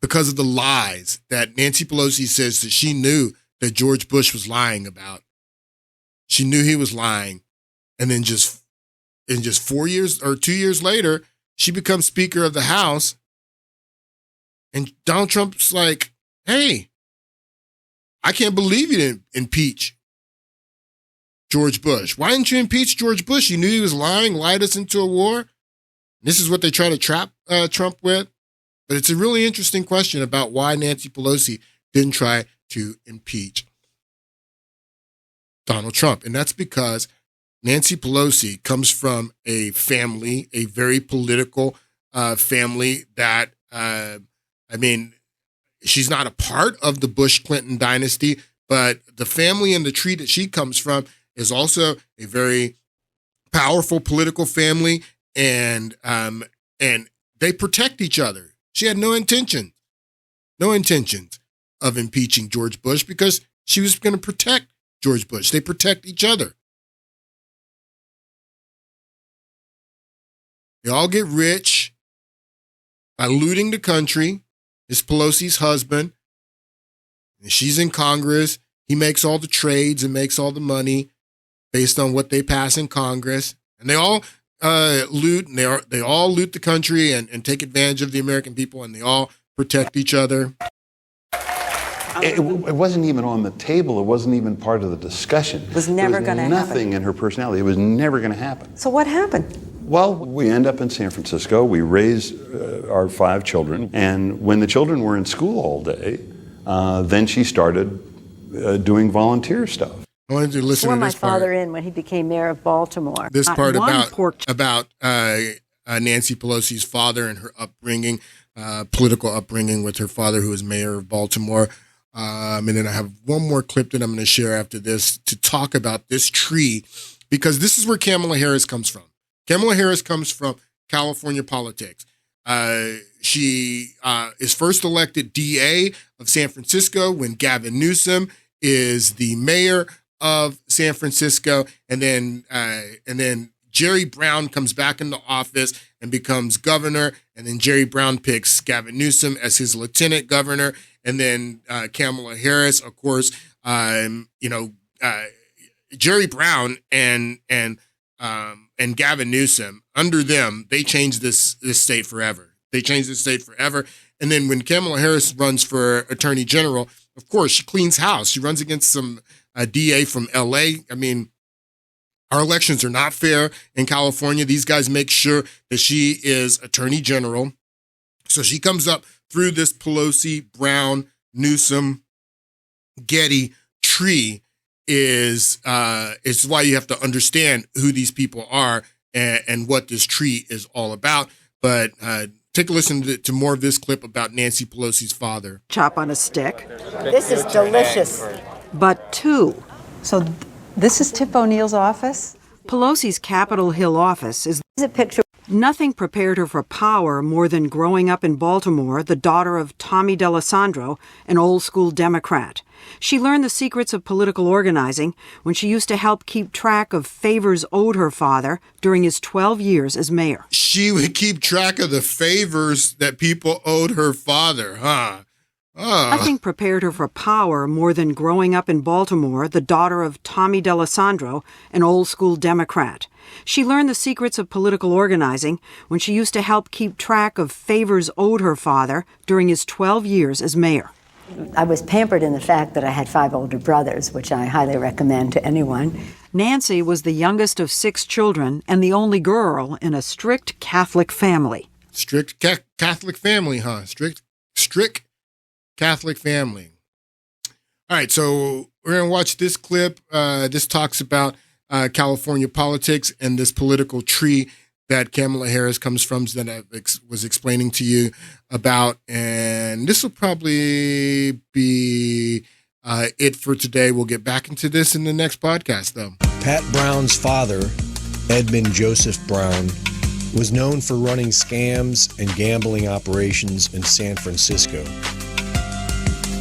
because of the lies that Nancy Pelosi says that she knew that George Bush was lying about. She knew he was lying. And then just 4 years or 2 years later, she becomes Speaker of the House. And Donald Trump's like, hey, I can't believe you didn't impeach George Bush. Why didn't you impeach George Bush? You knew he was lying, lied us into a war. This is what they try to trap Trump with. But it's a really interesting question about why Nancy Pelosi didn't try to impeach Donald Trump. And that's because Nancy Pelosi comes from a family, a very political family that, she's not a part of the Bush-Clinton dynasty, but the family and the tree that she comes from is also a very powerful political family. And they protect each other. She had no intentions of impeaching George Bush because she was going to protect George Bush. They protect each other. They all get rich by looting the country. It's Pelosi's husband. And she's in Congress He makes all the trades and makes all the money based on what they pass in Congress. And they all loot, and they all loot the country and take advantage of the American people, and they all protect each other. It wasn't even on the table. It wasn't even part of the discussion. It was never going to happen. Nothing in her personality. It was never going to happen. So what happened? Well, we end up in San Francisco. We raise our 5 children. And when the children were in school all day, then she started doing volunteer stuff. I wanted to listen to this my father in when he became mayor of Baltimore. This part about Nancy Pelosi's father and her upbringing, political upbringing with her father, who was mayor of Baltimore. And then I have one more clip that I'm going to share after this to talk about this tree, because this is where Kamala Harris comes from. Kamala Harris comes from California politics. She is first elected DA of San Francisco when Gavin Newsom is the mayor of San Francisco, and then Jerry Brown comes back into office and becomes governor, and then Jerry Brown picks Gavin Newsom as his lieutenant governor, and then Kamala Harris, of course, Jerry Brown and Gavin Newsom, under them, they changed this state forever. They changed the state forever. And then when Kamala Harris runs for attorney general, of course, she cleans house. She runs against some DA from LA. I mean, our elections are not fair in California. These guys make sure that she is attorney general. So she comes up through this Pelosi, Brown, Newsom, Getty tree is why you have to understand who these people are and what this tree is all about. But take a listen to more of this clip about Nancy Pelosi's father. Chop on a stick. This is delicious. But 2. So this is Tip O'Neill's office? Pelosi's Capitol Hill office is a picture. Nothing prepared her for power more than growing up in Baltimore, the daughter of Tommy D'Alessandro, an old-school Democrat. She learned the secrets of political organizing when she used to help keep track of favors owed her father during his 12 years as mayor. She would keep track of the favors that people owed her father, huh? Nothing prepared her for power more than growing up in Baltimore, the daughter of Tommy D'Alessandro, an old-school Democrat. She learned the secrets of political organizing when she used to help keep track of favors owed her father during his 12 years as mayor. I was pampered in the fact that I had 5 older brothers, which I highly recommend to anyone. Nancy was the youngest of 6 children and the only girl in a strict Catholic family. Strict Catholic family, huh? Strict Catholic family. All right, so we're going to watch this clip. This talks about California politics and this political tree that Kamala Harris comes from, that I was explaining to you about. And this will probably be it for today. We'll get back into this in the next podcast, though. Pat Brown's father, Edmund Joseph Brown, was known for running scams and gambling operations in San Francisco.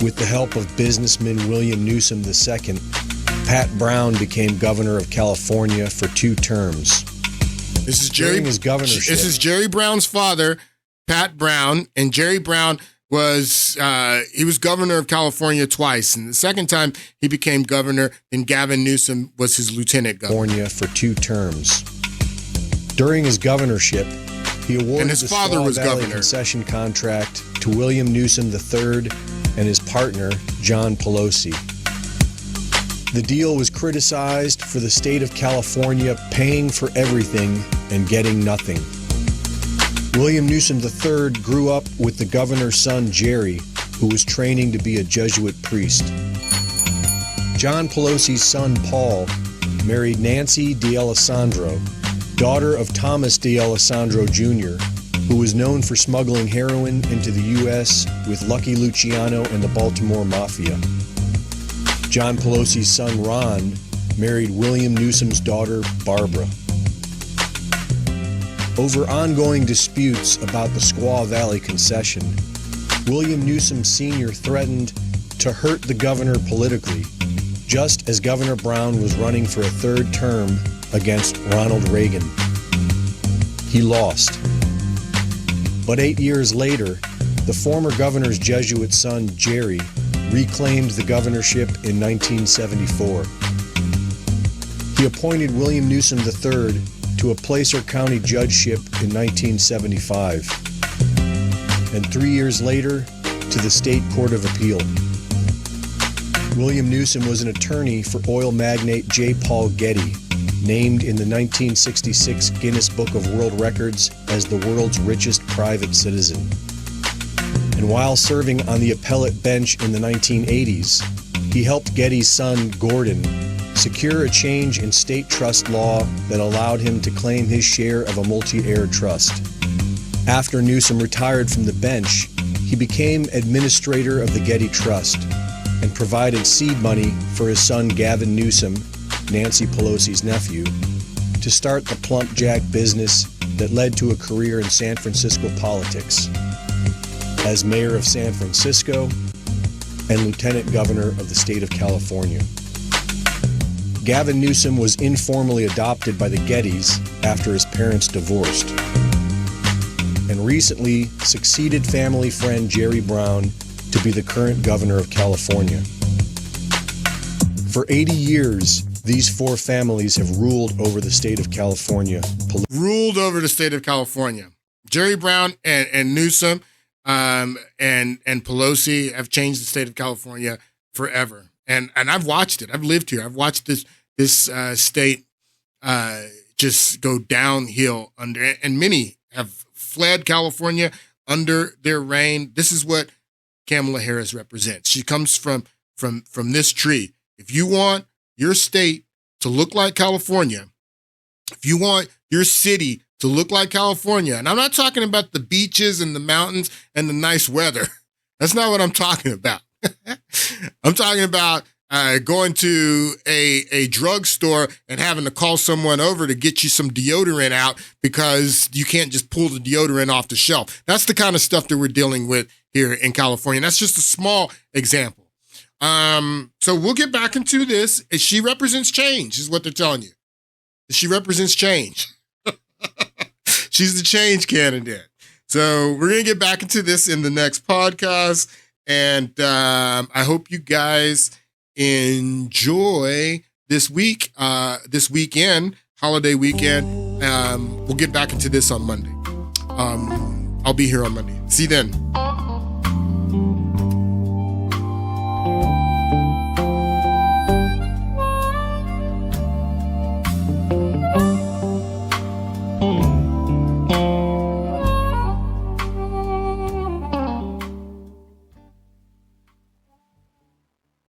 With the help of businessman William Newsom II, Pat Brown became governor of California for 2 terms. This is his governorship. This is Jerry Brown's father, Pat Brown, and Jerry Brown was governor of California twice, and the second time he became governor, then Gavin Newsom was his lieutenant governor. California for 2 terms. During his governorship, he awarded the Squaw Valley concession contract to William Newsom III and his partner, John Pelosi. The deal was criticized for the state of California paying for everything and getting nothing. William Newsom III grew up with the governor's son, Jerry, who was training to be a Jesuit priest. John Pelosi's son, Paul, married Nancy D'Alessandro, daughter of Thomas D'Alessandro Jr., who was known for smuggling heroin into the U.S. with Lucky Luciano and the Baltimore Mafia. John Pelosi's son, Ron, married William Newsom's daughter, Barbara. Over ongoing disputes about the Squaw Valley concession, William Newsom Sr. threatened to hurt the governor politically, just as Governor Brown was running for a 3rd term against Ronald Reagan. He lost. But 8 years later, the former governor's Jesuit son, Jerry, reclaimed the governorship in 1974. He appointed William Newsom III to a Placer County judgeship in 1975, and 3 years later to the State Court of Appeal. William Newsom was an attorney for oil magnate J. Paul Getty, named in the 1966 Guinness Book of World Records as the world's richest private citizen. And while serving on the appellate bench in the 1980s, he helped Getty's son, Gordon, secure a change in state trust law that allowed him to claim his share of a multi-heir trust. After Newsom retired from the bench, he became administrator of the Getty Trust and provided seed money for his son Gavin Newsom, Nancy Pelosi's nephew, to start the plump jack business that led to a career in San Francisco politics as mayor of San Francisco and lieutenant governor of the state of California. Gavin Newsom was informally adopted by the Gettys after his parents divorced, and recently succeeded family friend Jerry Brown to be the current governor of California. For 80 years, these four families have ruled over the state of California. Jerry Brown and Newsom and Pelosi have changed the state of California forever. And I've watched it. I've lived here. I've watched this state just go downhill under, and many have fled California under their reign. This is what Kamala Harris represents. She comes from this tree. If you want your state to look like California, if you want your city to look like California, and I'm not talking about the beaches and the mountains and the nice weather. That's not what I'm talking about. I'm talking about going to a drugstore and having to call someone over to get you some deodorant out because you can't just pull the deodorant off the shelf. That's the kind of stuff that we're dealing with here in California. That's just a small example. So we'll get back into this. She represents change, is what they're telling you. She represents change. She's the change candidate. So we're going to get back into this in the next podcast. And I hope you guys enjoy this week, this weekend, holiday weekend. We'll get back into this on Monday. I'll be here on Monday. See you then.